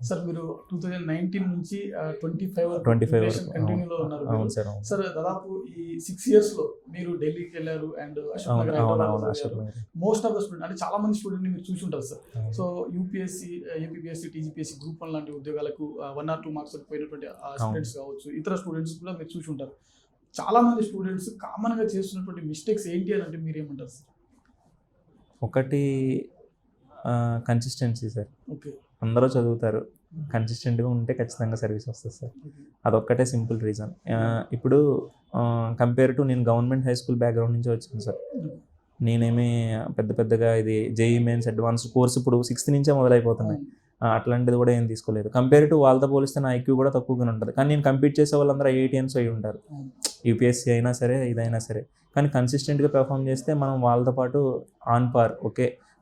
Sir మీరు 2019 నుంచి 25 25 వరకు వరకు కంటిన్యూలో ఉన్నారు మీరు. అవును సార్, అవును సార్ దాదాపు ఈ 6 ఇయర్స్ లో మీరు ఢిల్లీకి వెళ్ళారు అండ్ అశోక్ అవును నగర్ అవును హైదరాబాద్ అవును అశోక్ వెళ్ళారు. Nagar. Most of the student అంటే చాలా మంది స్టూడెంట్ మీరు చూసి ఉంటారు సార్. అవును. So UPSC, APSC, TGPSC group 1 లాంటి ఉద్యోగాలకు 1 or 2 మార్క్స్ పోయినటువంటి స్టూడెంట్స్ కావచ్చు, ఇతర స్టూడెంట్స్ కూడా మీరు చూసి ఉంటారు. చాలా మంది స్టూడెంట్స్ కామన్ గా చేస్తున్నటువంటి మిస్టేక్స్ ఏంటి అని అంటే మీరు ఏమంటారు సార్? ఒకటి కన్సిస్టెన్సీ సార్. ఓకే. అందరూ చదువుతారు, కన్సిస్టెంట్గా ఉంటే ఖచ్చితంగా సర్వీస్ వస్తుంది సార్. అదొక్కటే సింపుల్ రీజన్. ఇప్పుడు కంపేర్ టు నేను గవర్నమెంట్ హై స్కూల్ బ్యాక్గ్రౌండ్ నుంచి వచ్చాను సార్. నేనేమి పెద్దగా ఇది జేఈ మెయిన్స్ అడ్వాన్స్ కోర్స్ ఇప్పుడు 6th నుంచే మొదలైపోతున్నాయి. అట్లాంటిది కూడా ఏం తీసుకోలేదు. కంపేర్ టు వాళ్ళతో పోలిస్తే నా ఐక్యూ కూడా తక్కువగానే ఉంటుంది. కానీ నేను కంపీట్ చేసే వాళ్ళందరూ ఐఐటియన్స్ అయి ఉంటారు, యూపీఎస్సీ అయినా సరే ఇదైనా సరే. కానీ కన్సిస్టెంట్గా పెర్ఫామ్ చేస్తే మనం వాళ్ళతో పాటు ఆన్ పార్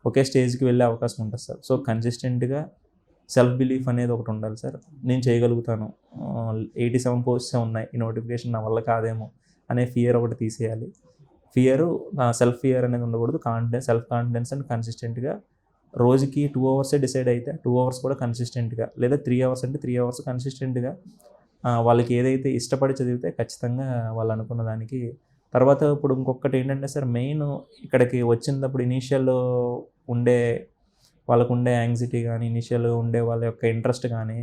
ఒకే స్టేజ్కి వెళ్ళే అవకాశం ఉంటుంది సార్. సో కన్సిస్టెంట్గా సెల్ఫ్ బిలీఫ్ అనేది ఒకటి ఉండాలి సార్. నేను చేయగలుగుతాను, 87 పోస్ట్స్ ఉన్నాయి, ఈ నోటిఫికేషన్ నా వల్ల కాదేమో అనే ఫియర్ ఒకటి తీసేయాలి. సెల్ఫ్ ఫియర్ అనేది ఉండకూడదు. సెల్ఫ్ కాన్ఫిడెన్స్ అండ్ కన్సిస్టెంట్గా రోజుకి 2 hours డిసైడ్ అయితే 2 hours కూడా కన్సిస్టెంట్గా, లేదా 3 hours అంటే 3 hours కన్సిస్టెంట్గా వాళ్ళకి ఏదైతే ఇష్టపడి చదివితే ఖచ్చితంగా వాళ్ళు అనుకున్న దానికి. తర్వాత ఇప్పుడు ఇంకొకటి ఏంటంటే సార్, మెయిన్ ఇక్కడికి వచ్చినప్పుడు ఇనీషియల్ వాళ్ళకు ఉండే యాంగ్జైటీ కానీ, ఇనీషియల్గా ఉండే వాళ్ళ యొక్క ఇంట్రెస్ట్ కానీ,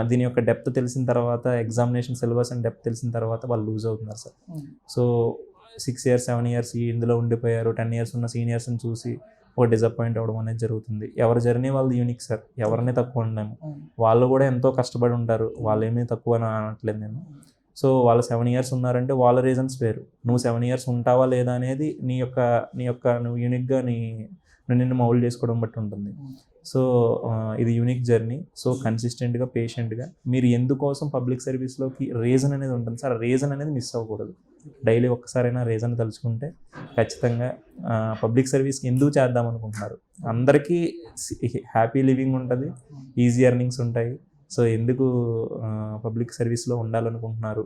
దీని యొక్క డెప్త్ తెలిసిన తర్వాత, ఎగ్జామినేషన్ సిలబస్ అండ్ డెప్త్ తెలిసిన తర్వాత వాళ్ళు లూజ్ అవుతున్నారు సార్. సో 6 years 7 years ఇందులో ఉండిపోయారు, 10 years ఉన్న సీనియర్స్ని చూసి ఒక డిసప్పాయింట్ అవ్వడం అనేది జరుగుతుంది. ఎవరి జర్నీ వాళ్ళు యూనిక్ సార్, ఎవరిని తక్కువ అనలేము. వాళ్ళు కూడా ఎంతో కష్టపడి ఉంటారు, వాళ్ళు ఏమీ తక్కువ అని అనట్లేదు నేను. సో వాళ్ళు 7 years ఉన్నారంటే వాళ్ళ రీజన్స్ వేరు. నువ్వు 7 years ఉంటావా లేదా అనేది నీ యొక్క నువ్వు యూనిక్గా నిన్ను మౌల్డ్ చేసుకోవడం బట్టి ఉంటుంది. సో ఇది యూనిక్ జర్నీ. సో కన్సిస్టెంట్గా, పేషెంట్గా మీరు ఎందుకోసం పబ్లిక్ సర్వీస్లోకి రీజన్ అనేది ఉంటుంది సార్. రీజన్ అనేది మిస్ అవ్వకూడదు. డైలీ ఒక్కసారైనా రీజన్ తలుచుకుంటే ఖచ్చితంగా పబ్లిక్ సర్వీస్కి ఎందుకు చేద్దాం అనుకుంటున్నారు. అందరికీ హ్యాపీ లివింగ్ ఉంటుంది, ఈజీ ఎర్నింగ్స్ ఉంటాయి. సో ఎందుకు పబ్లిక్ సర్వీస్లో ఉండాలనుకుంటున్నారు,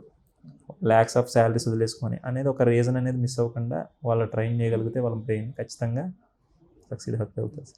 ల్యాక్స్ ఆఫ్ శాలరీస్ వదిలేసుకొని అనేది ఒక రీజన్ అనేది మిస్ అవ్వకుండా వాళ్ళు ట్రైన్ చేయగలిగితే వాళ్ళ బ్రెయిన్ ఖచ్చితంగా సక్సీడ్ అవుతుంది.